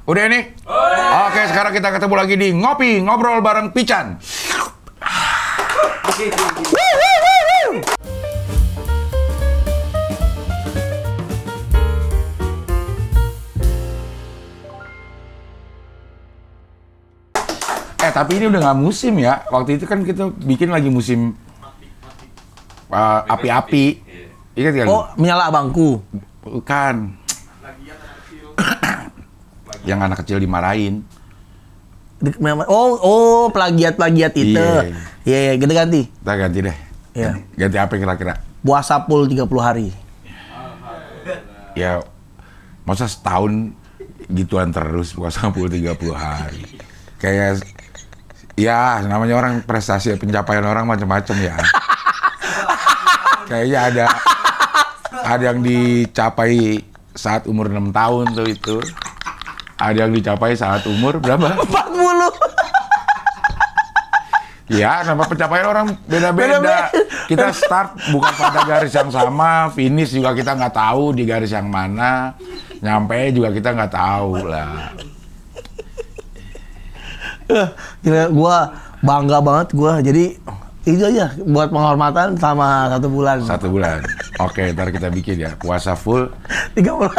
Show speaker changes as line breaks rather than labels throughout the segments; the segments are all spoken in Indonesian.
Udah nih? Oke, sekarang kita ketemu lagi di Ngopi, Ngobrol bareng Pican. Tapi ini udah nggak musim ya. Waktu itu kan kita bikin lagi musim api-api. Ingat kan?
Oh, menyala bangku.
Bukan. Yang anak kecil dimarahin.
Oh, plagiat itu. Iya, kita ganti.
Kita ganti deh.
Iya.
Ganti apa kira-kira?
Puasa full 30 hari.
Ya, masa setahun gituan terus puasa full 30 hari. Kayak, ya namanya orang prestasi, pencapaian orang macam-macam ya. Kayaknya ada yang dicapai saat umur 6 tahun tuh itu. Ada yang dicapai saat umur berapa?
40.
Ya, nama pencapaian orang beda-beda. Kita start bukan pada garis yang sama, finish juga kita nggak tahu di garis yang mana, nyampe juga kita nggak tahu lah.
Gila, gua bangga banget gua. Jadi itu aja buat penghormatan sama 1 bulan.
1 bulan. Oke, ntar kita bikin ya. Puasa full
30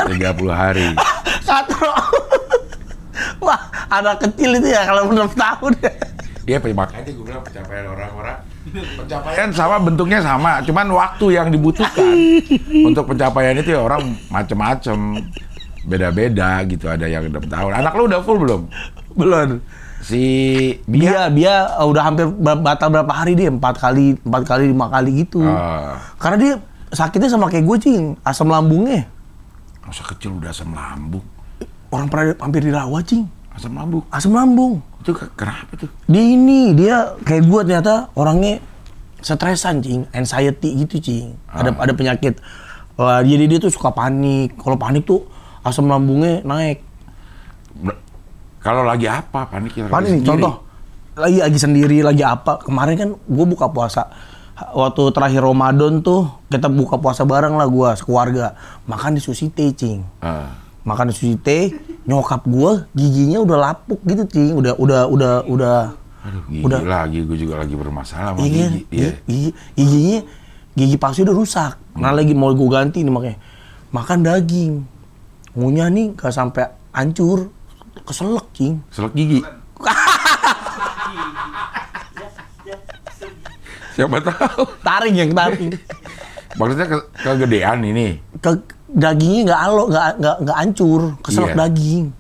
hari.
Katro. Wah, anak kecil itu ya kalau 6 tahun.
Iya, makanya gue bilang pencapaian orang-orang. Pencapaian sama, bentuknya sama. Cuman waktu yang dibutuhkan untuk pencapaian itu ya orang macem-macem. Beda-beda gitu. Ada yang 6 tahun. Anak lu udah full belum?
Belum.
Si Bia
udah hampir batal berapa hari dia? 4 kali, 5 kali gitu. Karena dia sakitnya sama kayak gue, Cing. Asam lambungnya.
Masa kecil udah asam lambung?
Orang pernah hampir dirawat, Cing.
Asam lambung?
Asam lambung.
Itu kenapa tuh?
Dia kayak gue ternyata orangnya stresan, Cing. Anxiety gitu, Cing. Ada penyakit. Jadi dia tuh suka panik. Kalau panik tuh asam lambungnya naik.
Kalau lagi apa paniknya?
Panik nih, contoh. Lagi sendiri, lagi apa. Kemarin kan gue buka puasa. Waktu terakhir Ramadan tuh, kita buka puasa bareng lah gue, sekeluarga. Makan di Susite, Cing. Makan di Susite, nyokap gue giginya udah lapuk gitu, Cing. Udah.
Aduh, lagi gue juga lagi bermasalah sama
gigi.
Iya.
Gigi palsu udah rusak. Nah lagi mau gue ganti nih makanya. Makan daging. Ngunyah nih gak sampai hancur. Keselak, Cing.
Keselak gigi. Siapa tahu.
Taring.
Maksudnya kegedean ini.
Dagingnya nggak hancur, keselak daging.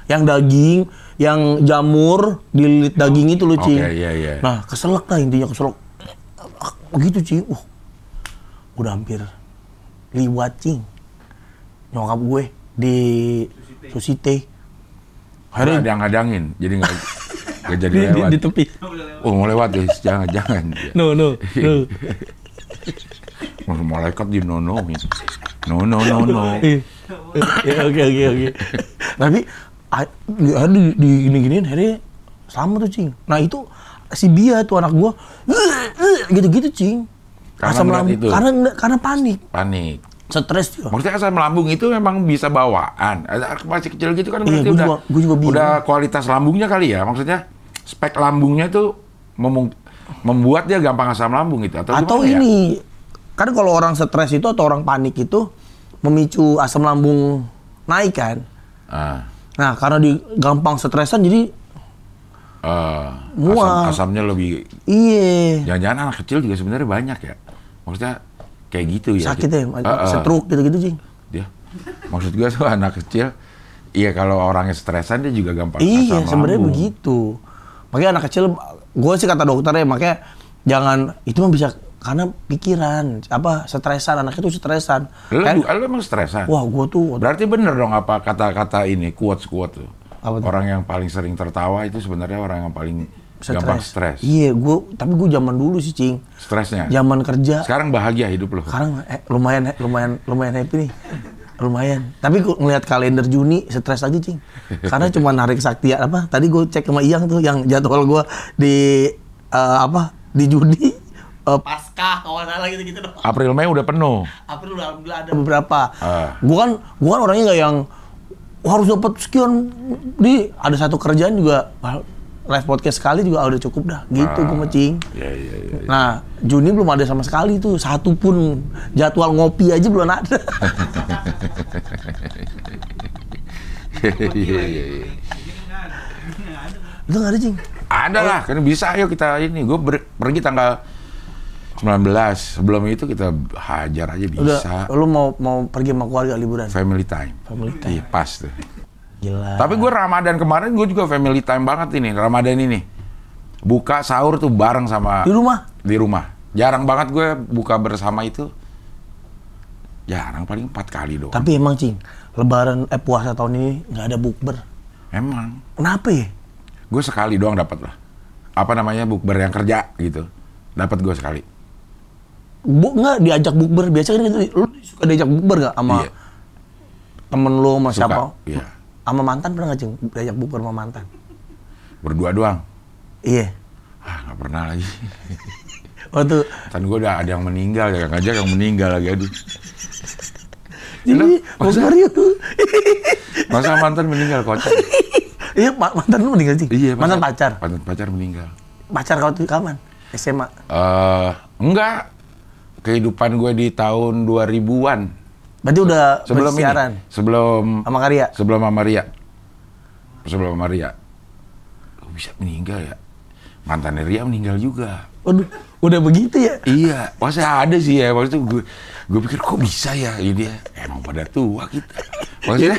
Yang daging, yang jamur dililit daging itu loh, Cing.
Iya.
Nah, keselak lah intinya, keselak. Begitu, Cing. Udah hampir liwat, Cing. Nyokap gue di Susite.
Ada yang ngadangin, jadi nggak jadi lewat.
Di tepi.
Oh, mau lewat guys, jangan.
No.
Malaikat di no. No.
Oke. Tapi di gini-giniin akhirnya sama tuh, Cing. Nah itu si Bia tuh anak gua gitu-gitu, Cing. Asam lambung itu. Karena panik. Stres juga.
Maksudnya asam lambung itu memang bisa bawaan. Masih kecil gitu kan berarti
gua juga
udah kualitas lambungnya kali ya. Maksudnya spek lambungnya tuh membuat dia gampang asam lambung gitu.
Atau ini, kan kalau orang stres itu atau orang panik itu memicu asam lambung naik kan. Nah karena gampang stresan jadi
asamnya lebih.
Iya.
Jangan-jangan anak kecil juga sebenarnya banyak ya. Maksudnya kayak gitu ya.
Sakit ya, stroke gitu-gitu, Cing.
Dia, maksud gue tuh anak kecil, iya kalau orangnya stresan dia juga gampang asam lambung.
Iya, sebenarnya begitu. Makanya anak kecil, gue sih kata dokternya, makanya jangan, itu mah bisa karena pikiran, stresan, anak itu stresan.
Lu emang stresan?
Wah, gue tuh.
Berarti bener dong apa kata-kata ini, quotes tuh.
Apa tuh?
Orang yang paling sering tertawa itu sebenarnya orang yang paling gampang stres.
Iya, tapi gue zaman dulu sih, Cing.
Stresnya?
Zaman kerja.
Sekarang bahagia hidup lo?
Sekarang lumayan happy nih. Lumayan. Tapi gue ngeliat kalender Juni, stres lagi, Cing. Karena cuma narik sakti tadi gue cek sama Iyang tuh, yang jadwal gue di Juni. Pasca, kalau salah gitu-gitu dong.
April, Mei udah penuh?
April udah alhamdulillah ada beberapa. Gue kan orangnya nggak harus dapat sekian, ada satu kerjaan juga live podcast sekali juga udah cukup dah gitu gue Cing.
Iya.
Nah Juni belum ada sama sekali tuh, satu pun jadwal ngopi aja belum ada.
Iya.
Itu nggak ada Cing?
Ada lah, kan bisa. Ayo kita ini, gue pergi tanggal 19. Sebelum itu kita hajar aja bisa.
Udah, lu mau pergi sama keluarga liburan?
Family time.
Family time.
Iya, pas tuh.
Gila.
Tapi gue Ramadan kemarin gue juga family time banget ini, Ramadan ini. Buka sahur tuh bareng sama...
Di rumah?
Di rumah. Jarang banget gue buka bersama itu. Jarang, paling 4 kali doang.
Tapi emang Cing, lebaran, puasa tahun ini nggak ada bukber.
Emang.
Kenapa ya?
Gue sekali doang dapat lah. Apa namanya, bukber yang kerja gitu. Dapat gue sekali.
Nggak diajak bukber, biasanya kan lu suka diajak bukber nggak sama temen lu, sama siapa?
Iya.
Sama mantan pernah nggak Cing diajak bukber sama mantan?
Berdua doang.
Iya.
Nggak pernah lagi.
Waktu
Kan gue udah ada yang meninggal, yang ngajak yang meninggal lagi, aduh.
jadi bukber yuk.
Masa mantan meninggal, kocak.
Iya, mantan lu meninggal Cing?
Iya,
mantan pacar?
Mantan pacar meninggal.
Pacar kau tuh kapan? SMA?
Enggak. Kehidupan gue di tahun 2000-an.
Berarti udah
Sebelum
bersiaran?
ini. Sebelum...
Sama Karya?
Sebelum sama Maria. Sebelum sama Maria. Kok bisa meninggal ya? Mantan Ria meninggal juga.
Waduh, udah begitu ya?
Iya, maksudnya ada sih ya. Waktu itu gue pikir kok bisa ya ini ya. Emang pada tua kita. Maksudnya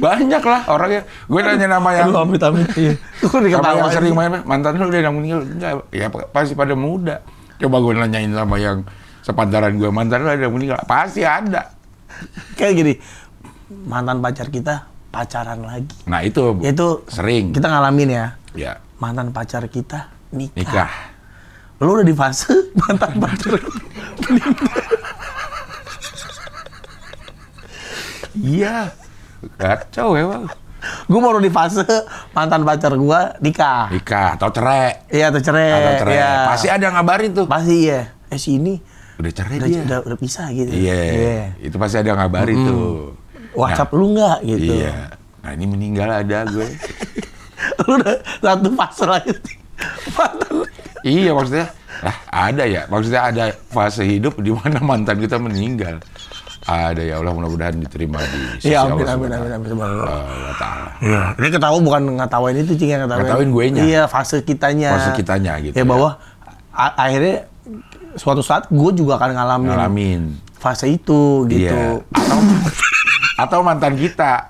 banyak lah orangnya. Gue nanya nama yang...
Aduh, amit-amit. Iya.
Sama yang sering main, mantan lu udah yang meninggal. Enggak, ya pasti pada muda. Coba gue nanyain sama yang sepantaran gue, mantan lu ada yang meninggal. Pasti ada.
Kayak gini, mantan pacar kita pacaran lagi.
Nah itu sering.
Kita ngalamin ya.
Ya.
Mantan pacar kita nikah.
Nikah.
Lu udah di fase mantan pacar meninggal.
Iya. Kacau ya bang.
Gue baru di fase mantan pacar gue nikah.
Nikah atau cerai.
Iya, atau cerai. Iya.
Pasti ada yang ngabarin tuh.
Pasti ya. Sini
udah cerai dia.
Udah pisah gitu.
Iya. Itu pasti ada yang ngabarin tuh.
WhatsApp lu nggak gitu.
Iya. Nah ini meninggal ada gue.
Lu udah satu fase lagi. Mantan.
Iya maksudnya. Ada ya. Maksudnya ada fase hidup di mana mantan kita meninggal. Ada, ya Allah, mudah-mudahan diterima di sisi Allah Ta'ala.
Iya. Ini ketawa bukan ngetawain itu Cing, yang
ngetawain gue nya.
Iya, fase kitanya
gitu.
Ya bahwa akhirnya suatu saat gue juga akan ngalamin fase itu gitu.
Iya. Atau mantan kita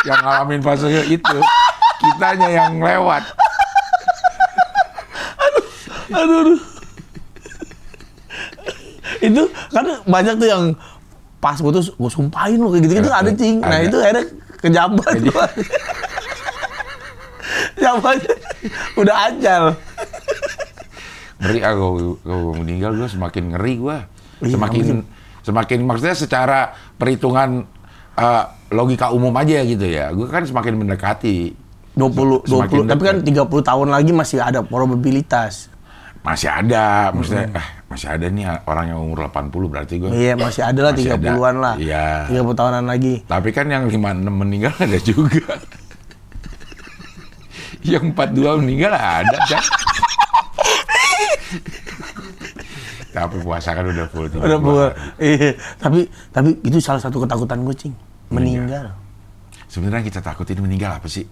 yang ngalamin fase itu, kitanya yang lewat.
Aduh. Itu kan banyak tuh yang pas putus gue sumpahin lo kayak gitu-gitu ada Cing. Nah itu akhirnya kejabat. Jabatnya udah ajal.
Ngeri aku meninggal, gue semakin ngeri gue. Semakin maksudnya secara perhitungan logika umum aja gitu ya. Gue kan semakin mendekati
20 tapi kan 30 tahun lagi masih ada probabilitas.
Masih ada, maksudnya masih ada nih orang yang umur 80 berarti gue.
Iya, masih ada lah 30-an lah.
Iya.
30 tahunan lagi.
Tapi kan yang 56 meninggal ada juga. Yang 42 meninggal ada, kan? Tapi puasa kan udah full.
Udah full. Iya, tapi itu salah satu ketakutan gue, Cing. Meninggal.
Sebenarnya kita takutin meninggal apa sih?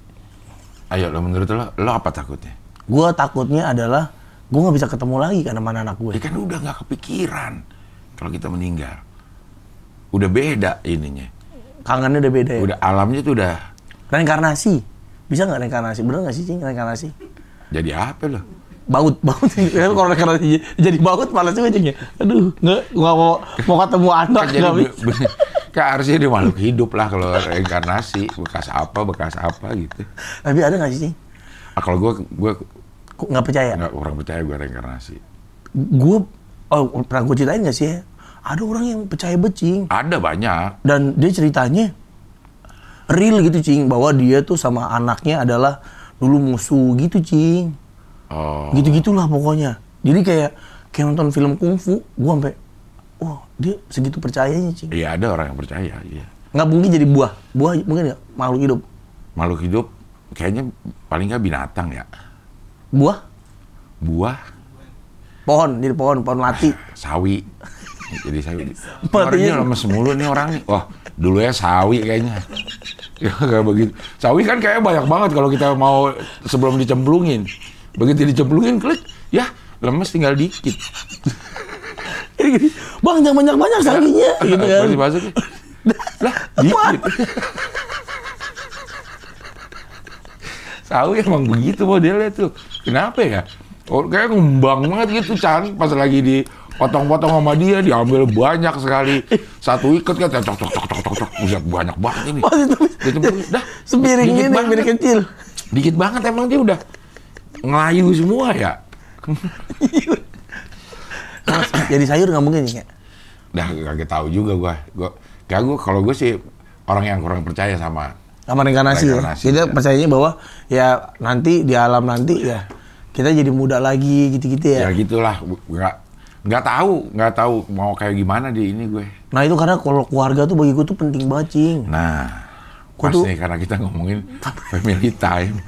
Ayo, menurut lo apa takutnya?
Gue takutnya adalah gue nggak bisa ketemu lagi kan sama anak gue.
Ya kan udah nggak kepikiran kalau kita meninggal. Udah beda ininya.
Kangennya udah beda ya?
Udah alamnya tuh udah...
Reinkarnasi. Bisa nggak reinkarnasi? Bener nggak sih, Cing, reinkarnasi?
Jadi apa lo?
Baut. Kalau reinkarnasi jadi baut malas juga, Cing ya? Aduh, nggak mau ketemu anak.
Kayak harusnya dia makhluk hidup lah kalau reinkarnasi. Bekas apa gitu.
Tapi ada nggak sih, Cing?
Kalau gue
nggak percaya?
Nggak, orang percaya gue reinkarnasi.
Gue, pernah gue ceritain nggak sih ya? Ada orang yang percaya Cing.
Ada banyak.
Dan dia ceritanya real gitu, Cing. Bahwa dia tuh sama anaknya adalah dulu musuh gitu, Cing.
Oh.
Gitu-gitulah pokoknya. Jadi kayak nonton film kungfu. Gue sampai, dia segitu percayanya, Cing.
Iya, ada orang yang percaya, iya.
Nggak mungkin jadi buah. Buah mungkin nggak? Makhluk hidup.
Makhluk hidup kayaknya paling nggak binatang ya.
Buah?
Buah.
Pohon, jadi pohon mati.
Sawi. Jadi sawi.
Matinya
Orangnya lemes mulu nih orang nih. Wah, dulu ya sawi kayaknya. Ya kayak begitu. Sawi kan kayaknya banyak banget kalau kita mau sebelum dicemplungin. Begitu dicemplungin, klik, ya lemes tinggal dikit.
Gini, bang jangan banyak-banyak sawinya. Gitu kan.
Masih masuk. Lah, dikit. Sawi emang begitu modelnya tuh. Kenapa ya? Oh, kayak ngembang banget gitu, Chan. Pas lagi dipotong-potong sama dia, diambil banyak sekali. Satu ikat kan, cok. Buset, banyak banget ini. Dah,
sepiring ini, piring kecil.
Dikit banget emang dia udah ngelayu semua ya.
Jadi sayur nggak mungkin ya?
Dah, kagak tahu juga gua kalau gue sih orang yang kurang percaya sama
reinkarnasi ya. Kita percayanya bahwa ya nanti di alam nanti ya kita jadi muda lagi gitu-gitu ya.
Ya gitulah, nggak tahu mau kayak gimana di ini gue.
Nah itu karena kalau keluarga tuh bagi gue tuh penting banget, Cing.
Nah, pas nih karena kita ngomongin family time,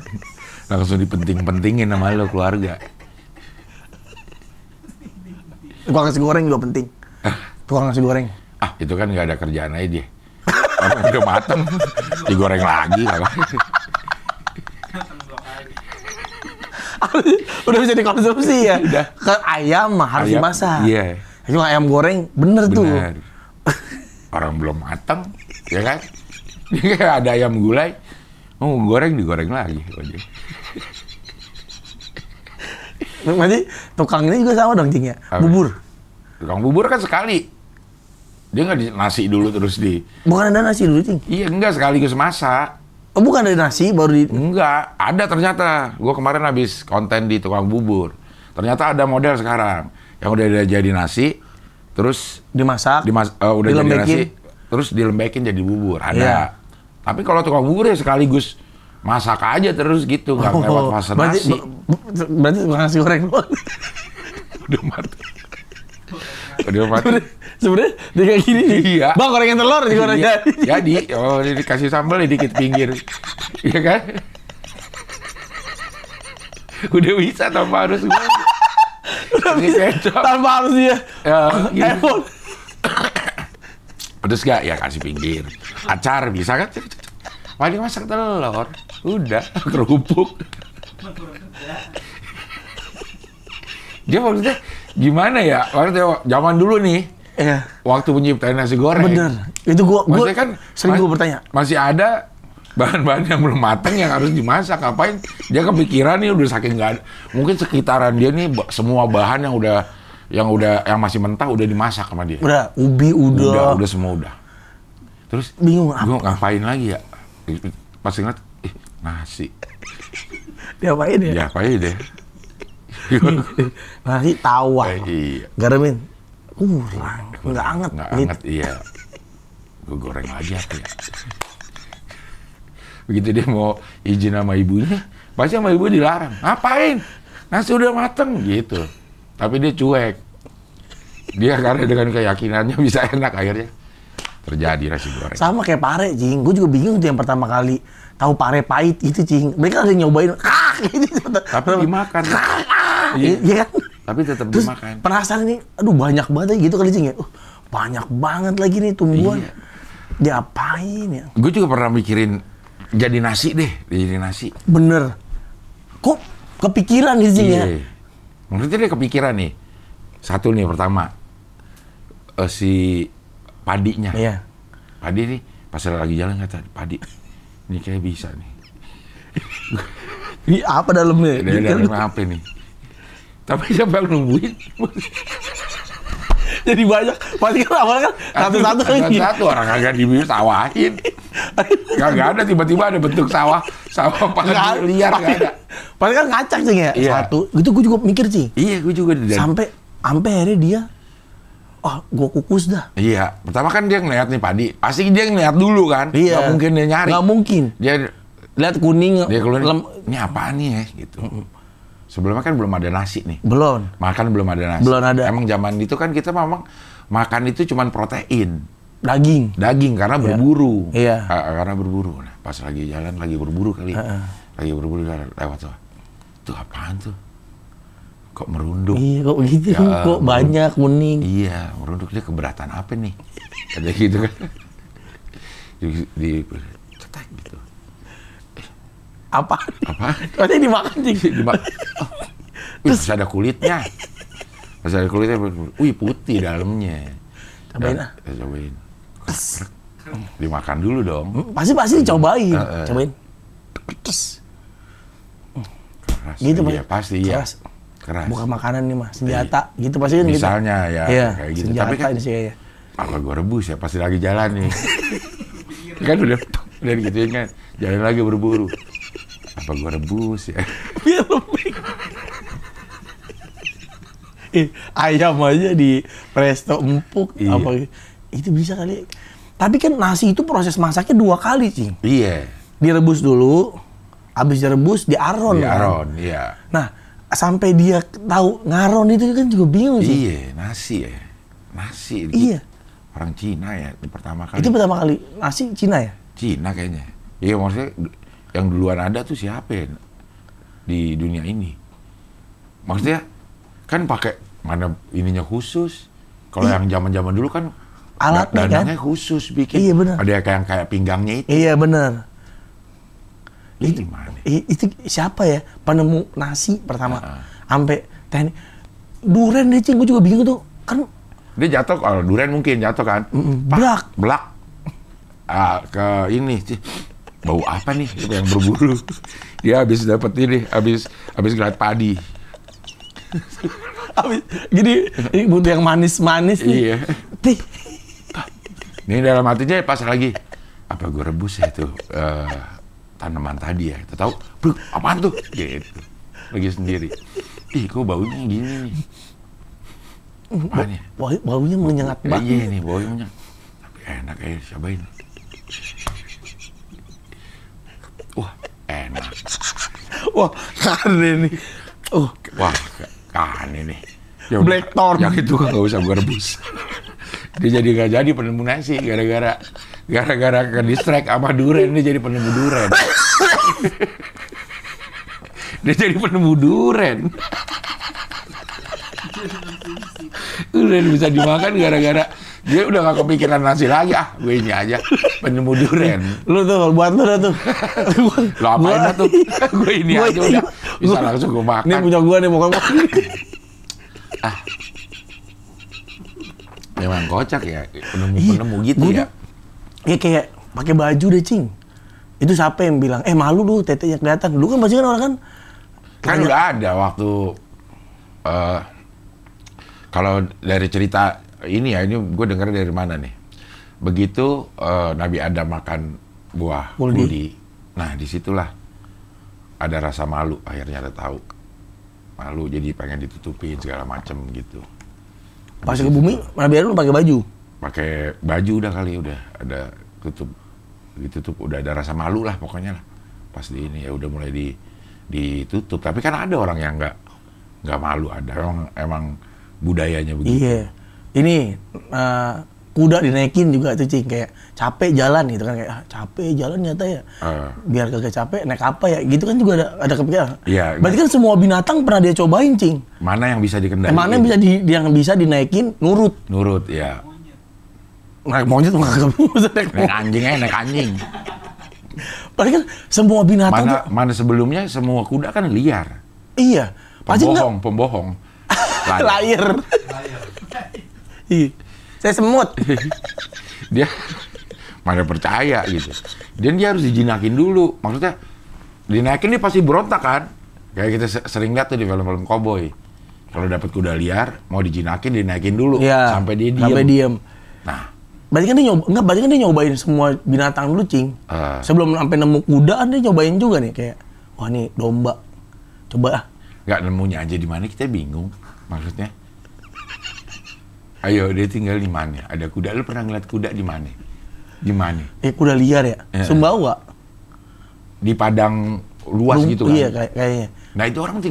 langsung dipenting-pentingin sama lo keluarga.
Tukang nasi goreng juga penting. Tukang nasi goreng.
Ah, itu kan nggak ada kerjaan aja dia. Orang udah mateng, digoreng lagi.
Udah bisa dikonsumsi ya.
Udah.
Ke ayam mah harus dimasak.
Iya.
Cuma ayam goreng bener tuh.
Orang belum mateng, ya kan? Dia kayak ada ayam gulai, goreng digoreng lagi.
Berarti tukang ini juga sama dong, Cing ya? Bubur.
Tukang bubur kan sekali. Dia nggak di nasi dulu terus di...
Bukan ada nasi dulu, Cing?
Iya, enggak, sekaligus masak.
Oh, bukan ada nasi baru di...
Enggak, ada ternyata. Gue kemarin habis konten di tukang bubur. Ternyata ada model sekarang yang udah jadi nasi, terus
dimasak,
udah jadi nasi, terus dilembekin jadi bubur. Ada. Iya. Tapi kalau tukang bubur ya sekaligus masak aja terus gitu, nggak lewat fase nasi.
Berarti nasi goreng doang.
Udah mati. Udah mati.
Sebenarnya dia kayak gini nih.
Iya.
Bang, gorengin telur di goreng
iya. Jadi, dikasih sambal dikit pinggir. Iya kan? Udah bisa tanpa harus
tanpa harus dia.
Ya, gitu. Pedes gak? Ya kasih pinggir. Acar bisa kan? Wah, dia masak telur. Udah, kerupuk. Dia maksudnya gimana ya? Waktu zaman dulu nih.
Iya.
Waktu penciptaan nasi goreng.
Bener. Itu gua
kan
sering gua bertanya.
Masih ada bahan-bahan yang belum matang yang harus dimasak. Ngapain? Dia kepikiran nih udah saking nggak ada. Mungkin sekitaran dia nih semua bahan yang masih mentah udah dimasak sama dia.
Udah, ubi udah
semua udah. Terus
bingung
gua ngapain lagi ya? Pas ingat, nasi.
Diapain ya?
Diapain deh.
Nasi tawar.
Iya.
Garamin. Kurang. Nggak anget.
Nggak anget, iya. Gue goreng lagi apa ya. Begitu dia mau izin sama ibunya, pasti sama ibu dilarang. Ngapain? Nasi udah mateng gitu. Tapi dia cuek. Dia karena dengan keyakinannya bisa enak akhirnya terjadi nasi goreng.
Sama kayak pare, Cing. Gue juga bingung tuh yang pertama kali tahu pare pahit itu, Cing. Mereka ada nyobain.
Tapi dimakan.
Iya kan?
Tapi tetap dimakan.
Penasaran nih, aduh banyak banget gitu kali, Cing ya. Banyak banget lagi nih tumbuhan. Iya. Diapain ya?
Gue juga pernah mikirin jadi nasi deh, jadi nasi.
Bener. Kok kepikiran gitu, Cing ya?
Maksudnya dia kepikiran nih. Satu nih pertama, si padinya.
Iya.
Padi nih, pas lagi jalan kata, padi, ini kayak bisa nih.
Ini apa dalamnya?
Dalamnya apa nih? Tapi siapa yang nungguin?
Jadi banyak. Pasti kan awalnya kan
satu orang agak disawahin. Gak ada tiba-tiba ada bentuk sawah padi liar gak ada.
Pasti kan ngacak, Cing ya.
Iya.
Satu. Itu gue juga mikir, Cing.
Iya, gue juga.
Sampai akhirnya dia, gue kukus dah.
Iya. Pertama kan dia ngeliat nih padi. Pasti dia ngeliat dulu kan.
Iya.
Gak mungkin dia nyari.
Gak mungkin.
Dia
lihat kuning.
Dia keluar, ini apaan nih ya? Gitu. Sebelumnya kan belum ada nasi nih.
Belum.
Makan belum ada nasi.
Belum ada.
Emang zaman itu kan kita memang makan itu cuma protein.
Daging.
Daging karena berburu.
Iya.
Karena berburu. Nah, pas lagi jalan lagi berburu kali. Lagi berburu lewat tuh. Tuh apaan tuh? Kok merunduk?
Iya, kok gitu?
Ya,
kok banyak kuning?
Iya, merunduk. Dia keberatan apa nih? Ada gitu kan. Di cetek gitu.
Apa? Katanya dimakan sih.
Terus ada kulitnya. Pas ada kulitnya, wih putih dalamnya.
Cobain ah.
Cobain. Dimakan dulu dong.
Pasti dicobain. Cobain.
Keras.
Gitu
iya, pasti ya. Keras.
Bukan makanan nih mah, senjata. Gitu pasti kan.
Misalnya gitu. Ya,
iya,
kayak gitu.
Senjata
tapi kan
ini sih ya.
Apa gue rebus ya pasti lagi jalan nih. Kan udah gituin kan. Jalan lagi berburu. Apa gue rebus ya?
Biar lebih. Ayam aja di presto empuk apa itu bisa kali. Tapi kan nasi itu proses masaknya 2 kali, Cing.
Iya.
Direbus dulu, habis direbus diaron.
Diaron, kan? Iya.
Nah, sampai dia tahu ngaron itu kan juga bingung sih.
Iya, nasi ya. Nasi.
Iya.
Orang Cina ya, itu pertama kali.
Itu pertama kali nasi Cina ya?
Cina kayaknya. Iya, maksudnya yang duluan ada tuh siapa ya di dunia ini? Maksudnya kan pakai mana ininya khusus. Kalau yang zaman-zaman dulu kan
alatnya
dananya khusus bikin.
Iya benar.
Ada kayak pinggangnya itu.
Iya benar.
Itu mana?
Itu siapa ya penemu nasi pertama? Sampai teknik duren deh, Cing. Gue juga bingung tuh. Kan
dia jatuh, kalau duren mungkin jatuh kan. Belak. Ke ini sih. Bau apa nih yang berburu? Dia habis dapet ini, habis ngeliat padi.
Gini butuh yang manis-manis nih.
Iya. Ini dalam hatinya pas lagi apa gue rebus ya itu tanaman tadi ya. Kita tahu, "Bro, apaan tuh?" gitu. Lagi sendiri. Ih, kok baunya gini nih. Apaan ya?
Baunya menyengat banget.
Iya nih, baunya menyengat. Tapi enak ya, cobain. Wah, enak.
Wah, kan ini.
Wah, kan ini.
Ya, Blackthorn.
Yang itu nggak usah gue rebus. Dia jadi nggak jadi penemu nasi gara-gara ke distract sama duren, dia jadi penemu duren. Dia jadi penemu duren. Duren bisa dimakan gara-gara dia udah gak kepikiran nasi lagi. Gue ini aja penemu duren.
Lu tuh buat lu dah tuh.
Lo apain tuh? Gue ini aja udah bisa langsung gue makan.
Ini punya gue nih mau
Memang kocak ya, penemu gitu ya.
Ya kayak pakai baju deh, Cing. Itu siapa yang bilang, malu lu tetenya kelihatan. Dulu kan pasti kan orang
kan udah ada waktu kalau dari cerita ini ya, ini gue dengar dari mana nih. Begitu Nabi Adam makan buah kuldi. Nah, disitulah ada rasa malu, akhirnya ada tahu. Malu jadi pengen ditutupin segala macem gitu.
Pas ke bumi, Nabi Adam pakai baju.
Pakai baju udah kali, udah ada ditutup, udah ada rasa malu lah pokoknya lah. Pas di ini ya udah mulai ditutup. Tapi kan ada orang yang nggak malu, ada emang budayanya begitu.
Iya. Ini kuda dinaikin juga tuh, Cing, kayak capek jalan gitu kan, kayak capek jalan nyata ya. Biar kagak capek naik apa ya? Gitu kan juga ada kepikiran.
Iya.
Berarti kan semua binatang pernah dia cobain, Cing.
Mana yang bisa dikendalikan?
Mana yang bisa dinaikin nurut.
Nurut, ya.
Naik monyet tuh nggak bisa
naik anjing aja, naik anjing.
Berarti kan semua binatang
mana sebelumnya semua kuda kan liar.
Iya.
Pembohong.
Layar. Iya. Saya semut.
Dia mana percaya gitu. Dan dia harus dijinakin dulu. Maksudnya dinaikin dia pasti berontak kan. Kayak kita sering lihat tuh di film-film koboi. Kalau dapat kuda liar mau dijinakin dinaikin dulu sampai dia diem. Nah,
berarti kan dia nyobain semua binatang dulu, Cing. Sebelum sampai nemu kuda kan dia nyobain juga nih kayak wah nih domba. Coba
nggak nemunya aja di mana kita bingung. Maksudnya ayo dia tinggal di mana? Ada kuda. Lu pernah ngeliat kuda di mana? Di mana?
Kuda liar ya? Sumbawa.
Di padang luas gitu kan?
Iya kayaknya.
Nah itu orang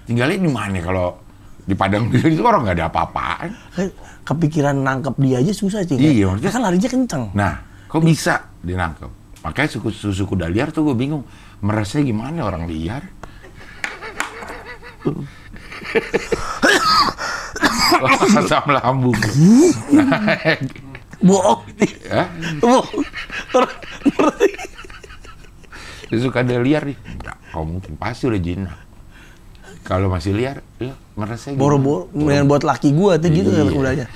tinggalnya di mana kalau Di padang itu orang nggak ada apa-apaan.
Kepikiran nangkep dia aja susah, Cing.
Iya, maksudnya
kan larinya kenceng.
Nah, kok bisa dinangkep? Makanya susu kuda liar tuh gue bingung. Merasa gimana orang liar? Asam lambung.
Bohong.
Ya?
Bohong.
Susu kuda liar nih. Enggak, kau mungkin pasti udah jinak. Kalau masih liar, ya merasa gimana?
Boro-boro, buat laki gua tuh gitu kan kudanya.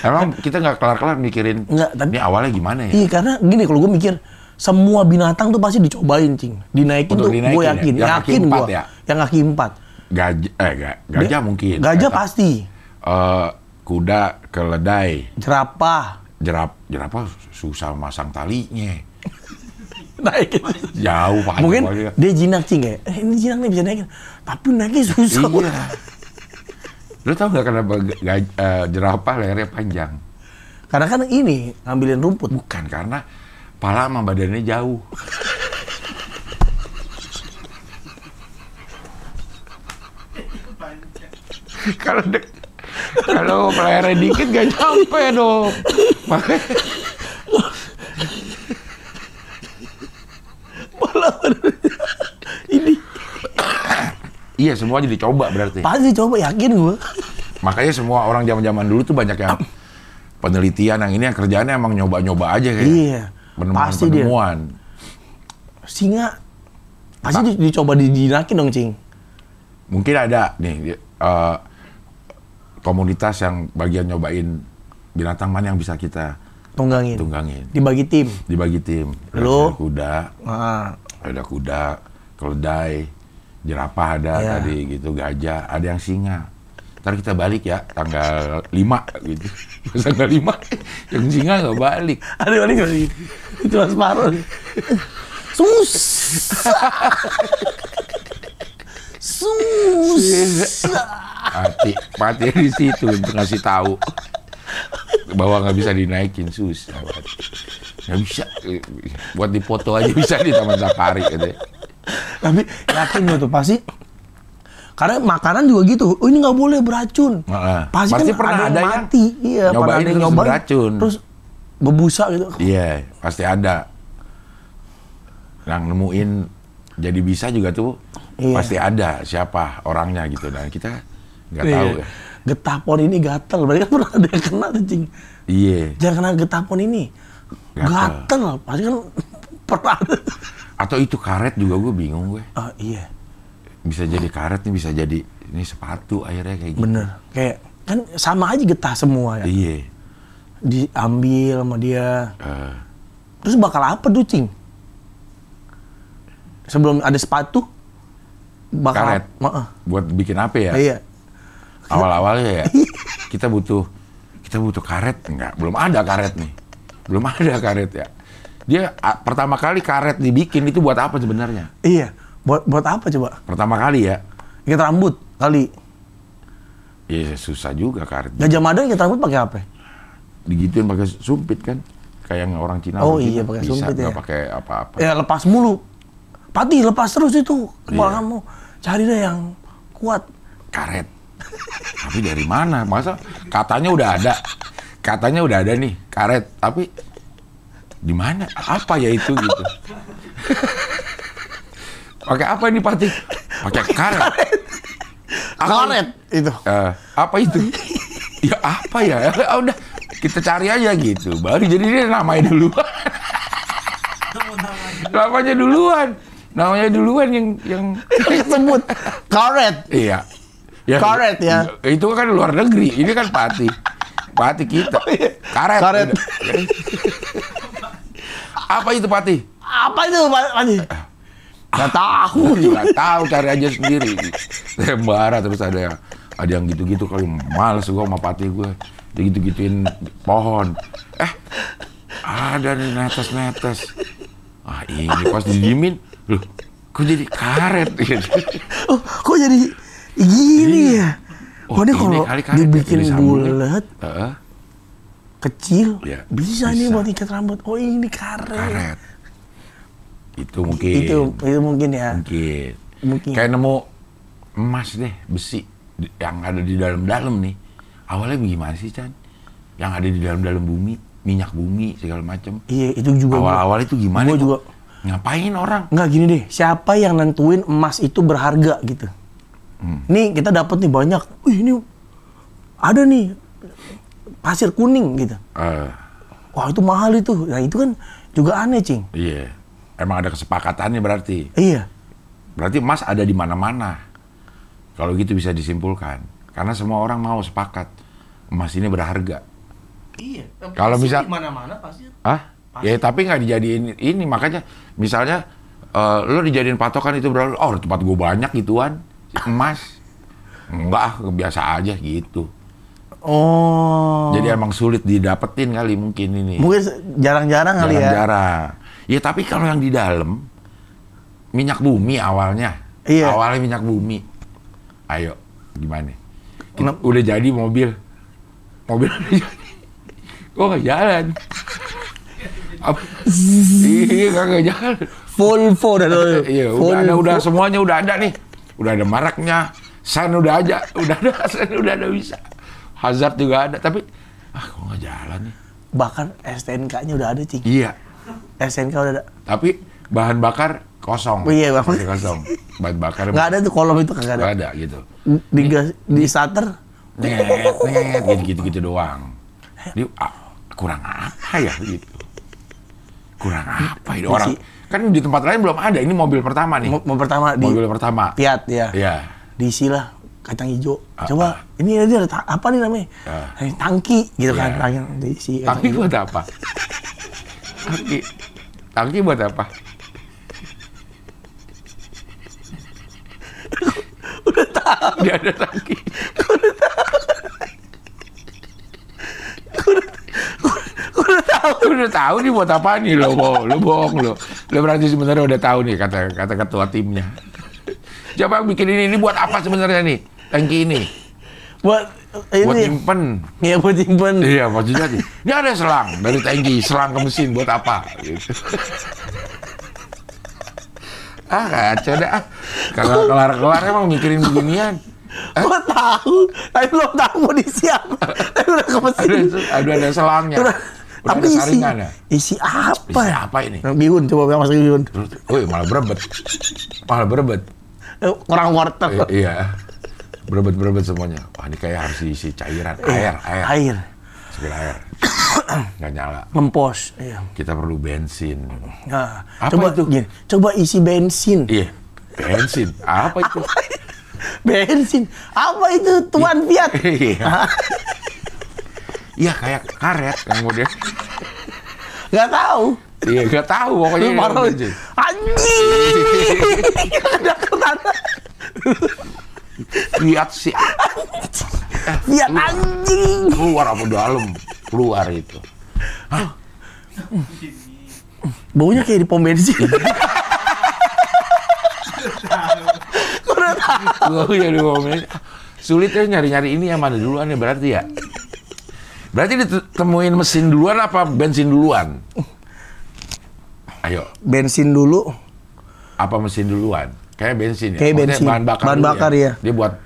Emang kita nggak kelar-kelar mikirin
Nggak, tapi,
ini awalnya gimana ya?
Iya, karena gini kalau gue mikir, semua binatang tuh pasti dicobain, Cing. Dinaikin
Untuk
tuh gue yakin.
Ya?
Yakin gue.
Ya?
Yang kaki 4.
Gajah mungkin.
Gajah pasti.
Kuda, keledai.
Jerapah.
Jerapah susah masang talinya.
Naikin.
Jauh Pak.
Mungkin dia jinak, Cing, ya. Ini jinak nih bisa naikin. Tapi naiknya susah.
Iya. Lu tau gak kenapa jerapah lehernya panjang?
Karena kan ini ngambilin rumput.
Bukan, karena pala sama badannya jauh. Kalau lehernya dikit gak nyampe dong.
Ini.
Iya, semua jadi coba berarti.
Pasti coba, yakin gue.
Makanya semua orang zaman-zaman dulu tuh banyak yang penelitian yang ini yang kerjaannya emang nyoba-nyoba aja kayak.
Iya. Pasti dia. Singa pasti dicoba dijinakin dong, Cing.
Mungkin ada nih komunitas yang bagian nyobain binatang mana yang bisa kita tunggangin.
Dibagi tim.
Ada kuda. Ada kuda, keledai, jerapah ada tadi gitu, gajah, ada yang singa. Ntar kita balik ya, tanggal 5 gitu. Tanggal 5, yang singa nggak balik.
Ada balik nggak sih? Itu mas Paro. Susah.
Mati di situ untuk ngasih tahu bahwa nggak bisa dinaikin, susah. Nggak bisa, buat dipoto aja bisa di Taman Safari gitu ya.
Tapi yakin gue tuh pasti, karena makanan juga gitu. Oh, ini nggak boleh beracun. Pasti kan
pernah ada yang
mati. Iya,
nyobain terus beracun.
Terus bebusa gitu.
Iya, pasti ada. Yang nemuin jadi bisa juga tuh pasti ada siapa orangnya gitu. Dan kita nggak tahu ya.
Getah pohon ini gatel. Berarti kan pernah ada yang kena tuh, Cing.
Iya.
Jangan kena getah pohon ini. Gatel. Pasti kan pernah.
Atau itu karet juga gue bingung gue.
Oh iya.
Bisa jadi karet nih, bisa jadi ini sepatu akhirnya kayak gitu.
Bener. Kayak kan sama aja getah semua ya.
Iya.
Diambil sama dia. Terus bakal apa tuh, Cing? Sebelum ada sepatu bakal
karet. Buat bikin apa ya?
Iya.
Awal-awalnya ya. kita butuh karet enggak? Belum ada karet nih. Belum ada karet ya. Dia pertama kali karet dibikin itu buat apa sebenarnya?
Iya. Buat apa coba?
Pertama kali ya.
Ikat rambut kali.
Iya, susah juga karet.
Gajah Mada ikat rambut pakai apa?
Digituin pakai sumpit kan. Kayak yang orang Cina.
Oh iya, pakai sumpit ya.
Nggak pakai apa-apa.
Ya lepas mulu. Pati lepas terus itu. Kepala kamu. Cari deh yang kuat.
Karet. Tapi dari mana? Masa katanya udah ada nih karet, tapi di mana? Apa ya itu gitu? Pakai apa ini Pati? Pakai karet.
Karet itu.
Apa itu? Ya apa ya? Udah kita cari aja gitu. Baru jadi dia namanya duluan. Namanya duluan yang
sebut karet.
Iya. Ya,
karet ya.
Itu kan luar negeri. Ini kan Pati kita. Karet. Apa itu Pati?
Apa itu Pati? Nggak tahu,
cari aja sendiri. Sembara terus ada yang gitu-gitu kali. Males gue sama Pati gue. Dia gitu-gituin pohon. Ada nih netes. Ini pas didiemin, loh, kok jadi karet gitu.
Oh, kok jadi gini ya? Ini kalau dibikin bulat, kecil, ya, bisa nih buat ikat rambut. Oh, ini karet. Itu mungkin. Itu mungkin ya.
Mungkin. Kayak nemu emas deh, besi yang ada di dalam-dalam nih. Awalnya gimana sih, Chan? Yang ada di dalam-dalam bumi, minyak bumi segala macam.
Iya, itu juga.
Awal-awal itu gimana?
Gua juga.
Ngapain orang?
Nggak gini deh, siapa yang nentuin emas itu berharga gitu? Nih kita dapat nih banyak. Ini ada nih pasir kuning gitu. Wah itu mahal itu. Nah itu kan juga aneh, Cing.
Iya. Emang ada kesepakatannya berarti.
Iya.
Berarti emas ada di mana-mana. Kalau gitu bisa disimpulkan. Karena semua orang mau sepakat emas ini berharga.
Iya.
Kalau misal
di mana-mana pasti.
Ya tapi nggak dijadiin ini, makanya misalnya lo dijadiin patokan itu berarti tempat gue banyak gituan emas. Enggak, biasa aja gitu.
Oh.
Jadi emang sulit didapetin kali mungkin ini.
Mungkin jarang-jarang kali ya.
Jarang-jarang. Ya tapi kalau yang di dalam minyak bumi awalnya.
Iya.
Awalnya minyak bumi. Ayo, gimana? Udah jadi mobil. Mobil udah jadi. Kok nggak jalan? Iya, nggak jalan.
Volvo dah tuh.
Iya, udah semuanya udah ada nih. Udah ada mereknya. San udah aja, San udah ada bisa. Hazard juga ada, tapi kok nggak jalan nih.
Bahkan STNK-nya udah ada, Cing.
Iya.
STNK udah ada.
Tapi bahan bakar kosong.
Oh, iya, Bang.
Masih kosong. Bahan bakar
nggak ada tuh kolom itu kagak ada.
Nggak ada gitu.
Di starter
net gitu doang. Dia kurang apa ya gitu. Kurang apa itu orang. Kan di tempat lain belum ada. Ini mobil pertama nih. Mobil pertama.
Fiat ya.
Iya.
Diisilah kacang hijau. Coba ini ada apa nih namanya? Tangki gitu kan. Diisi.
Tangki buat apa? Tangki buat apa?
Udah tahu.
Dia ada tangki. Udah tahu nih buat apa nih lo bohong lo. Lo berarti sebenarnya udah tahu nih kata ketua timnya. Coba bikin ini buat apa sebenarnya nih tangki ini? Buat nyimpen.
Iya buat nyimpen.
Iya maksudnya nih. Ini ada selang dari tangki, selang ke mesin buat apa? Gitu. Kacau dah. Kalau kelar emang mikirin beginian.
Gua tahu, tapi belum tahu mau diisi apa. Tapi udah ke mesin.
Ada selangnya. Udah
tapi
ada saringan ya?
Isi apa?
Isi apa ini?
Bihun, coba masuk bihun.
Wih, malah berebet.
Kurang wortel.
Iya. Berebet semuanya. Wah, ini kayak harus diisi cairan. Air. Segala air. Nggak nyala.
Ngempos. Iya.
Kita perlu bensin.
Nah,
apa itu?
Gini, coba isi bensin.
Iya. Bensin. Apa itu?
Bensin. Apa itu Tuan Fiat?
Iya kayak karet kemudian.
Gak tahu.
Iya gak tahu pokoknya.
Anjing. Ada kesana.
Fiat sih.
Fiat anjing.
Keluar apa dalam? Keluar itu. Hah?
Baunya kayak di pom bensin.
Oh iya di pom bensin. Sulit ya nyari-nyari ini yang mana duluan ya berarti ya. Berarti ditemuin mesin duluan apa bensin duluan? Ayo.
Bensin dulu.
Apa mesin duluan? Kayak bensin ya.
Kayak bensin.
Bahan bakar
ya.
Dia buat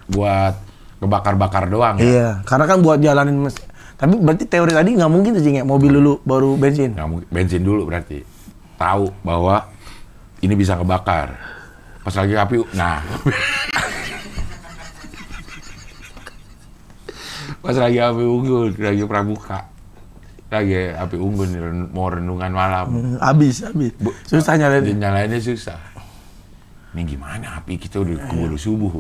ngebakar-bakar doang ya.
Iya, karena kan buat jalanin mesin. Tapi berarti teori tadi nggak mungkin tuh Cing ya, mobil dulu baru bensin.
Nggak mungkin, bensin dulu berarti. Tahu bahwa ini bisa ngebakar. Pas lagi api, nah. Pas lagi api unggun, lagi pramuka. Lagi api unggun, mau renungan malam.
Habis. Susah nyalain.
Nyalainnya susah. Ini gimana api kita udah keburu subuh,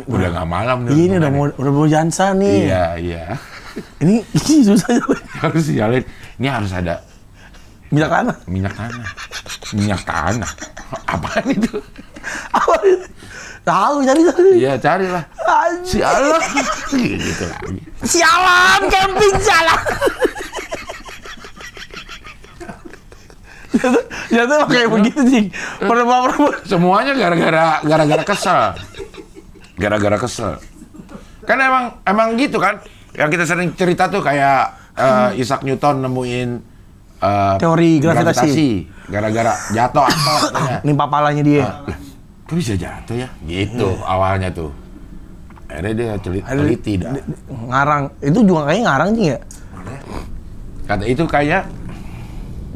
udah nggak malam nih.
Iya, ini udah mau jansa nih.
Iya.
Ini susah nyalain.
Harus nyalain. Ini harus ada
minyak tanah.
Minyak tanah. Apaan itu?
Apa itu? Tahu cari.
Iya, carilah. Sialan. Gitu lagi.
Sialan, camping sialan. Jatuh kayak begitu sih. Pernah.
Semuanya gara-gara kesel. Gara-gara kesel. Kan emang gitu kan. Yang kita sering cerita tuh kayak Isaac Newton nemuin
teori gravitasi.
Gara-gara jatuh atau
nimpa palanya dia.
Kok bisa jatuh ya? Gitu awalnya tuh. Akhirnya dia teliti dah.
Ngarang. Itu juga kayaknya ngarang sih ya?
Kata itu kayak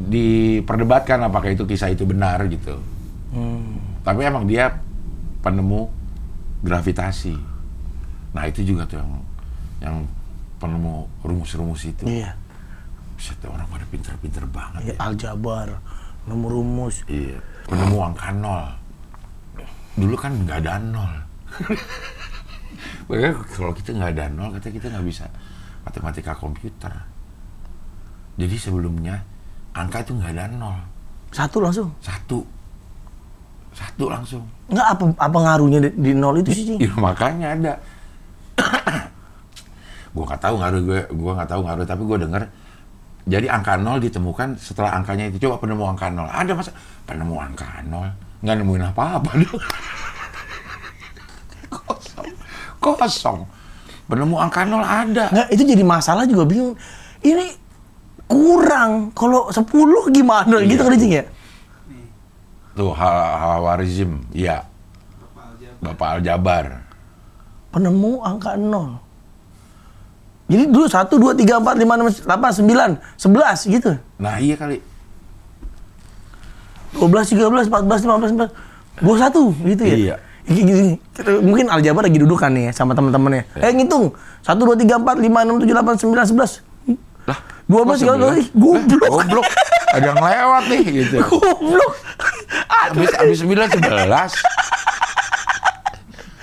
diperdebatkan apakah itu kisah itu benar gitu. Tapi emang dia penemu gravitasi. Nah itu juga tuh yang penemu rumus-rumus itu.
Iya.
Buset, orang pada pinter-pinter banget.
Iya, aljabar, nemu rumus.
Iya. Penemu angka 0. Dulu kan nggak ada 0. Makanya kalau kita nggak ada 0, kita nggak bisa matematika komputer. Jadi sebelumnya angka itu nggak ada 0.
1 langsung?
1 langsung.
Nggak, apa ngaruhnya di 0 itu sih, Cing?
Ya, makanya ada. Gua nggak tahu ngaruh, tapi gue denger. Jadi angka 0 ditemukan setelah angkanya itu. Coba penemu angka 0. Ada masa penemu angka 0? Nggak nemuin apa-apa dong. Kosong. Penemu angka 0 ada.
Nggak, itu jadi masalah juga bingung. Ini kurang. Kalau 10 gimana?
Iya.
Gitu kan, Cing ya?
Tuh, Hawarizm. Iya. Bapak Aljabar.
Penemu angka 0. Jadi dulu 1, 2, 3, 4, 5, 6, 8, 9, 11 gitu.
Nah iya kali.
12, 13, 14, 15, 16, 21 gitu ya?
Iya.
Gini. Mungkin aljabar lagi duduk kan nih ya, sama teman-temannya. Ngitung. 1, 2, 3, 4, 5, 6, 7, 8, 9, 11.
Lah,
12, 13, goblok.
Goblok. Ada yang lewat nih gitu.
Goblok.
Habis 9, 11.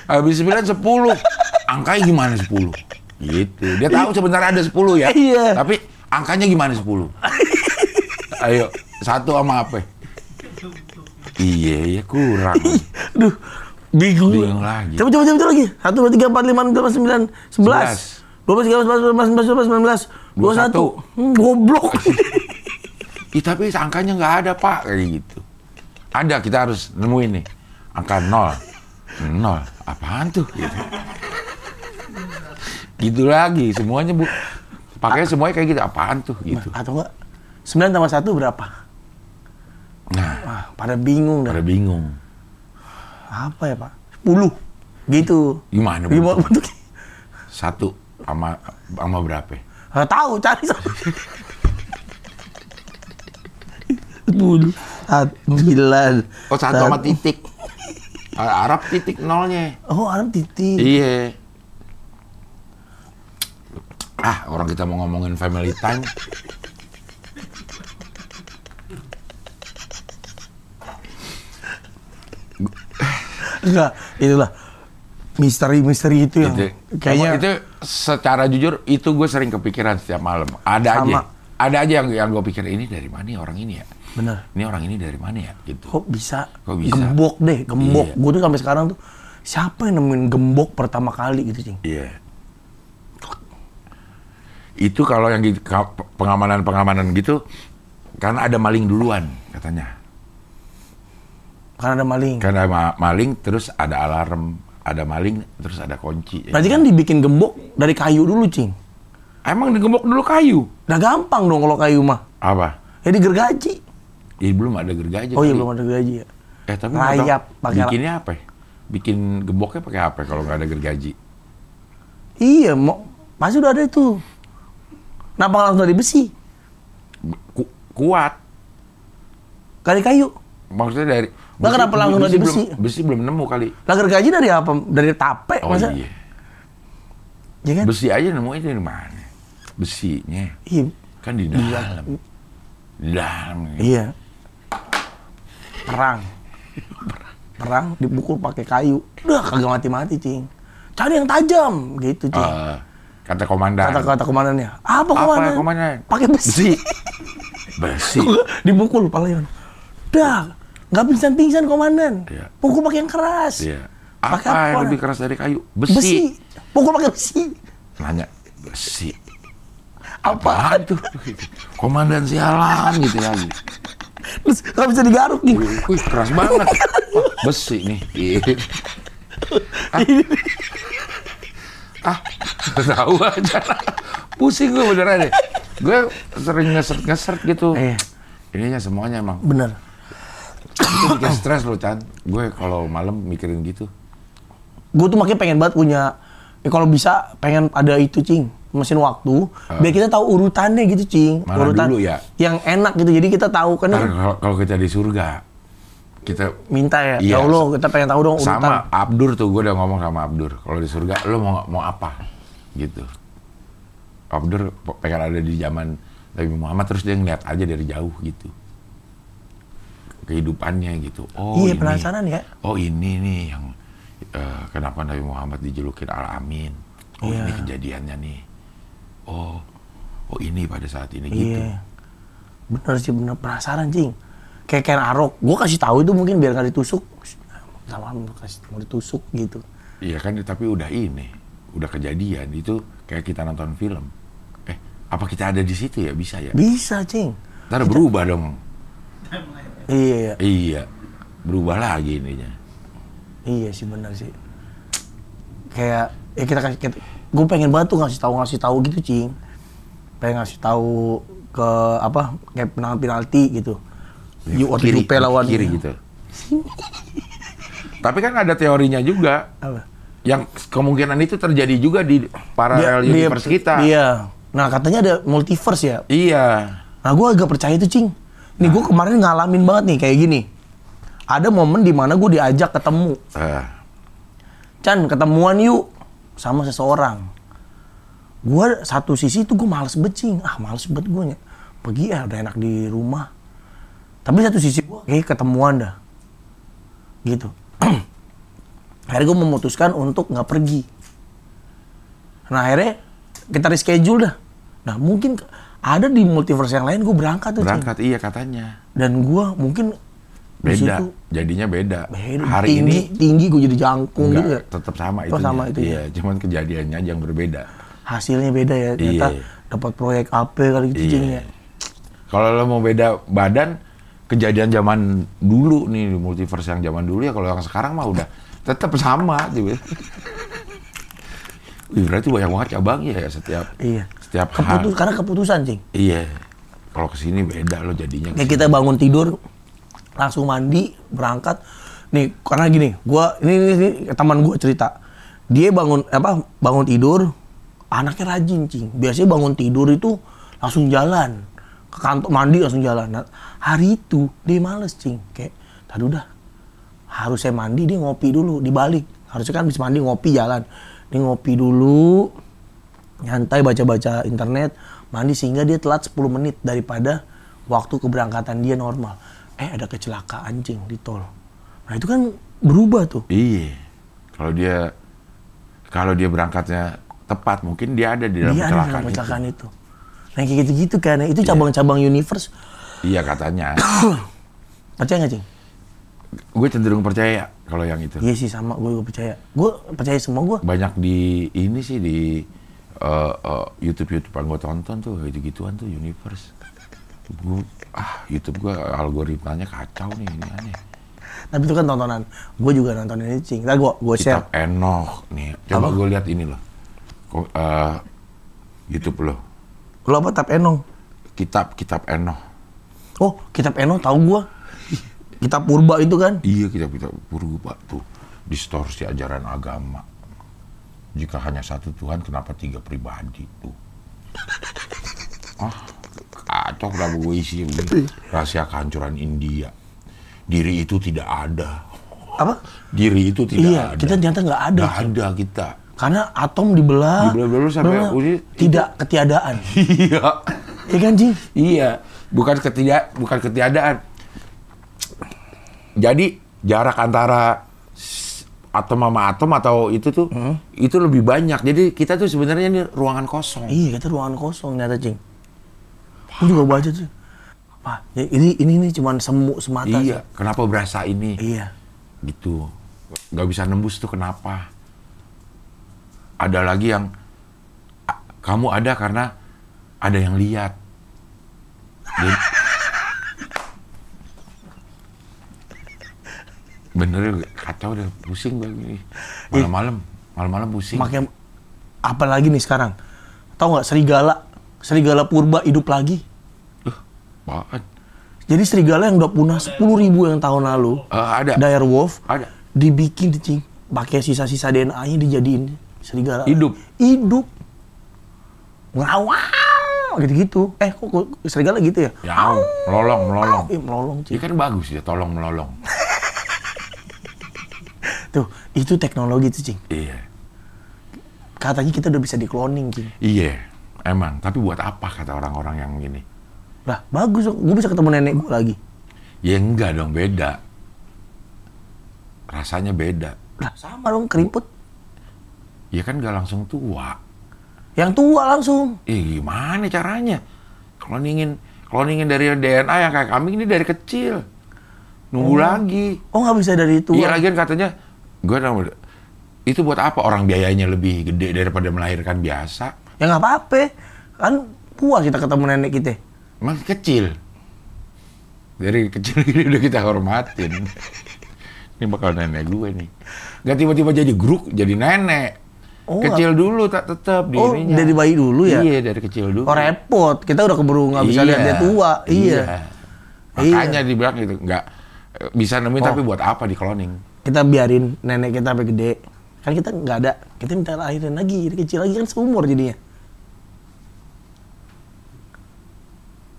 Habis 9, 10. Angkanya gimana 10? Gitu. Dia tahu sebenarnya ada 10 ya.
Iya.
Tapi angkanya gimana 10? Ayo, 1 sama apa? Iya, kurang.
Duh, bingung
lagi.
Coba lagi. 1, 2, 3, 4, 5, 6, 7, 8, 9, 11. 12, 13, 14, 15, 16, 17, 18, 19. Goblok.
Tapi angkanya nggak ada, Pak. Kayak gitu. Ada, kita harus nemuin nih. Angka 0. 0. Apaan tuh? Gitu. Gitu lagi. Semuanya, Bu. Pakainya semuanya kayak gitu. Apaan tuh? Gitu.
Atau enggak? 9 tambah 1 berapa?
Nah.
Pada bingung dah.
Pada bingung.
Apa ya, Pak? 10. Gitu.
Gimana
bentuknya?
1 sama berapa?
Nggak tahu, cari. 10, 9.
Oh, 1 sama titik. Arab titik 0-nya.
Oh, Arab titik.
Iya. Orang kita mau ngomongin family time.
Enggak, itulah misteri-misteri itu yang kayaknya
itu secara jujur itu gue sering kepikiran setiap malam. Ada aja yang gue pikir, ini dari mana orang ini ya?
Bener.
Ini orang ini dari mana ya? Gitu.
Kok bisa?
Gembok.
Iya. Gue tuh sampai sekarang tuh siapa yang nemuin gembok pertama kali gitu, Cing?
Iya. Itu kalau yang di pengamanan gitu, karena ada maling duluan katanya.
Karena ada
maling, terus ada alarm, ada maling, terus ada kunci.
Berarti kan dibikin gembok dari kayu dulu, Cing?
Emang digembok dulu kayu?
Udah gampang dong kalau kayu mah.
Apa?
Ya digergaji.
Ya belum ada gergaji.
Oh iya, belum ada gergaji ya.
Tapi
rayap pakai.
Bikinnya apa? Bikin gemboknya pakai apa kalau nggak ada gergaji?
Iya, pasti udah ada itu. Kenapa langsung dari besi?
Kuat.
Kali kayu.
Maksudnya dari
Nah, kenapa langsung dari besi?
Besi belum nemu kali.
Lah gergaji dari apa? Dari tape masa?
Iya.
Ya kan?
Besi aja nemuin dari mana? Besinya.
Iya.
Kan di dalam. Di dalam.
Iya. Perang dipukul pakai kayu. Udah kagak mati-mati, Cing. Cari yang tajam gitu, Cing.
Kata komandan.
Kata komandannya. Apa komandan? Pakai besi.
Besi.
Dipukul palanya. Udah, nggak pingsan komandan.
Iya.
Pukul pakai yang keras.
Iya. Apa yang lebih keras dari kayu? Besi.
Pukul pakai besi.
Nanya, besi. Apaan tuh? Komandan sialan gitu lagi.
Terus nggak bisa digaruk nih.
Wih, keras banget. Besi nih. Tahu aja. Pusing gue beneran deh. Gue sering ngesert gitu. Ininya semuanya emang.
Bener.
Itu bikin stres loh, Chan. Gue kalau malam mikirin gitu.
Gue tuh makanya pengen banget punya kalau bisa pengen ada itu cing, mesin waktu, biar kita tahu urutannya gitu cing.
Mana
urutan
dulu ya?
Yang enak gitu, jadi kita tahu kan.
Kalau kita di surga, kita
minta ya,
iya,
ya Allah kita pengen tahu dong urutan.
Sama Abdur tuh, gue udah ngomong sama Abdur, kalau di surga lo mau apa gitu. Abdur pengen ada di zaman Nabi Muhammad, terus dia ngeliat aja dari jauh gitu kehidupannya gitu. Oh
iya,
ini,
penasaran ya.
Oh ini nih yang kenapa Nabi Muhammad dijulukin Al-Amin. Oh ini kejadiannya nih. Oh ini pada saat ini gitu.
Bener sih, bener penasaran cing. Kayak Ken Arok, gue kasih tahu itu mungkin biar nggak ditusuk. Sama mau ditusuk gitu.
Iya kan, tapi udah kejadian itu kayak kita nonton film. Apa kita ada di situ ya? Bisa ya?
Bisa cing.
Ntar berubah dong.
Iya.
Berubah lagi ininya.
Iya sih, benar sih. Kayak gue pengen banget tuh ngasih tahu gitu cing. Pengen ngasih tahu ke apa kayak penalti gitu. Waktu Jupe lawan
kiri gitu. Tapi kan ada teorinya juga.
Apa?
Yang kemungkinan itu terjadi juga di paralel universe kita.
Iya. Nah katanya ada multiverse ya.
Iya.
Nah gue agak percaya itu cing. Nih gue kemarin ngalamin banget nih kayak gini. Ada momen dimana gue diajak ketemu. Chan, ketemuan yuk sama seseorang. Gue satu sisi tuh gue males becing. Males banget gue nya. Pergi udah enak di rumah. Tapi satu sisi gue kayak ketemuan dah. Gitu. Akhirnya gue memutuskan untuk nggak pergi. Nah akhirnya kita reschedule dah. Nah mungkin ada di multiverse yang lain gue berangkat tuh.
Berangkat cing. Iya katanya.
Dan gue mungkin
beda, jadinya beda.
Hari tinggi gue jadi jangkung. Enggak, gitu ya.
Tetap sama itu.
Sama itu.
Iya, cuman kejadiannya aja yang berbeda.
Hasilnya beda ya. Ternyata dapat proyek apa kali gitu cingnya.
Kalau lo mau beda badan, kejadian zaman dulu nih, multiverse yang zaman dulu ya, kalau yang sekarang mah udah tetap sama gitu. Berarti banyak banget cabangnya ya setiap
karena keputusan cing.
Iya. Kalau kesini beda lo jadinya.
Kayak kita bangun tidur langsung mandi berangkat. Nih karena gini, ini teman gue cerita. Dia bangun tidur, anaknya rajin cing. Biasanya bangun tidur itu langsung jalan ke kantor, mandi langsung jalan. Nah, hari itu dia males cing. Kayak tadi udah harus saya mandi, dia ngopi dulu dibalik. Harusnya kan habis mandi ngopi jalan. Dia ngopi dulu, nyantai baca-baca internet, mandi sehingga dia telat 10 menit daripada waktu keberangkatan dia normal. Ada kecelakaan cing di tol. Nah itu kan berubah tuh.
Iya. Kalau dia berangkatnya tepat, mungkin dia ada di dalam kecelakaan
itu. Nah kayak gitu-gitu kan, itu cabang-cabang universe.
Iya katanya.
Percaya nggak cing?
Gue cenderung percaya kalau yang itu.
Iya sih sama, gue percaya. Gue percaya semua gue.
Banyak di ini sih di YouTube yang gue tonton tuh gitu-gituan tuh universe. YouTube gue algoritmanya kacau nih, ini aneh.
Tapi itu kan tontonan. Gue juga nonton ini cing. Ntar gue share.
Kitab Enoch nih. Coba gue lihat ini loh. YouTube lo.
Lo apa Kitab Enoch?
Kitab Enoch.
Oh, Kitab Enoch tahu gue. Kitab Purba itu kan?
Iya, kitab Purba tuh. Distorsi ajaran agama. Jika hanya satu Tuhan, kenapa 3 pribadi tuh? Kacau kenapa gue isi begini. Rahasia kehancuran India. Diri itu tidak ada.
Apa?
Diri itu tidak ada.
Kita ternyata nggak ada.
Nggak ada kita.
Karena atom dibelah
sampai
tidak ketiadaan.
Iya.
Iya kan, Jing?
Iya. Bukan ketiadaan. Jadi jarak antara atom sama atom atau itu tuh itu lebih banyak. Jadi kita tuh sebenarnya ini ruangan kosong.
Iya, kita ruangan kosong ternyata, Cing. Aku juga baca tuh. Apa? Ya, ini cuma semu semata.
Iya,
sih.
Kenapa berasa ini?
Iya.
Gitu. Nggak bisa nembus tuh kenapa? Ada lagi yang kamu ada karena ada yang lihat. Bener kacau deh, pusing begini. Malam-malam pusing.
Makanya apalagi nih sekarang? Tahu nggak serigala purba hidup lagi?
Apaan?
Jadi serigala yang udah punah 10.000 yang tahun lalu.
Ada.
Dire wolf.
Ada.
Dibikin, Cing. Pakai sisa-sisa DNA-nya dijadiin serigala.
Hidup.
Ngawal gitu-gitu. Kok serigala gitu ya?
Ya, melolong.
Melolong, Cing.
Dia kan bagus ya, tolong melolong.
Tuh, itu teknologi tuh, Cing.
Iya.
Katanya kita udah bisa di-cloning, Cing.
Iya, emang. Tapi buat apa kata orang-orang yang gini?
Lah, bagus dong. Gue bisa ketemu nenek gue lagi.
Ya enggak dong, beda. Rasanya beda.
Lah, sama dong, keriput.
Ya kan nggak langsung tua.
Yang tua langsung.
Gimana caranya? Cloningin dari DNA yang kayak kambing ini dari kecil. Nunggu lagi.
Oh, nggak bisa dari tua?
Iya, lagian katanya, itu buat apa orang biayanya lebih gede daripada melahirkan biasa?
Ya nggak apa-apa. Kan puas kita ketemu nenek kita.
Masih kecil. Dari kecil ini udah kita hormatin. Ini bakal nenek gue nih. Nggak tiba-tiba jadi gruk, jadi nenek. Kecil dulu tetap dirinya.
Dari bayi dulu ya?
Iya, dari kecil dulu.
Oh, repot. Kita udah keburu nggak bisa lihat dia tua. Iya.
Makanya dibilang gitu, nggak bisa nemuin tapi buat apa di cloning?
Kita biarin nenek kita sampai gede. Kan kita nggak ada. Kita minta lahirin lagi, dari kecil lagi kan seumur jadinya.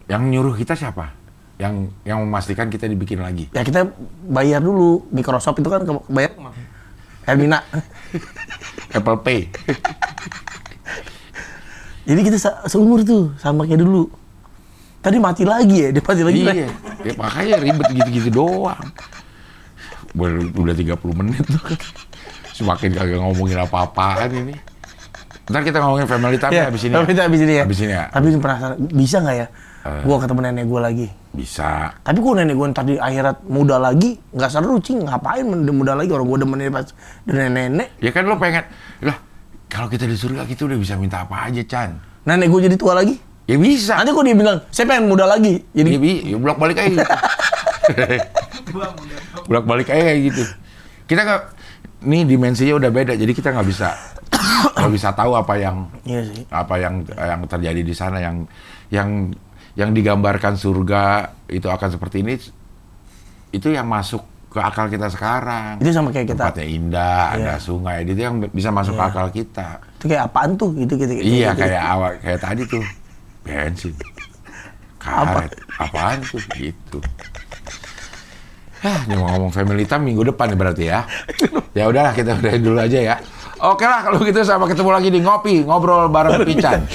Yang nyuruh kita siapa? Yang memastikan kita dibikin lagi?
Ya kita bayar dulu. Microsoft itu kan bayar kemana? Hermina.
Apple Pay.
Jadi kita seumur tuh, sama kayak dulu. Tadi mati lagi ya, dia mati lagi.
Iya, ya, makanya ribet gitu-gitu doang. Udah 30 menit tuh. Semakin kagak ngomongin apa-apaan ini. Ntar kita ngomongin family time ya, abis ini.
Abis ini ya.
Abis ini ya.
Tapi penasaran, bisa nggak ya? Gua ketemu nenek gua lagi.
Bisa.
Tapi gua nenek gua ntar di akhirat muda lagi, nggak seru, Cing. Ngapain muda lagi, orang gua demennya pas udah nenek.
Ya kan lo pengen, lah kalau kita di surga kita udah bisa minta apa aja, Chan.
Nenek gua jadi tua lagi?
Ya bisa.
Nanti gua dia bilang, saya pengen muda lagi. Jadi
ya bolak-balik aja gitu. Bolak-balik aja kayak gitu. Kita nggak, nih dimensinya udah beda, jadi kita nggak bisa tahu apa yang
iya sih.
Apa yang terjadi di sana, yang digambarkan surga itu akan seperti ini, itu yang masuk ke akal kita sekarang.
Itu sama kayak kita.
Tempatnya indah, ada sungai, itu yang bisa masuk ke akal kita.
Itu kayak apaan tuh? Gitu.
Iya, kayak tadi tuh bensin, karet, apaan tuh gitu. Ini mau ngomong family time minggu depan berarti ya. Ya udahlah, kita udahin dulu aja ya. Oke lah kalau gitu, sampai ketemu lagi di Ngopi Ngobrol bareng Pican.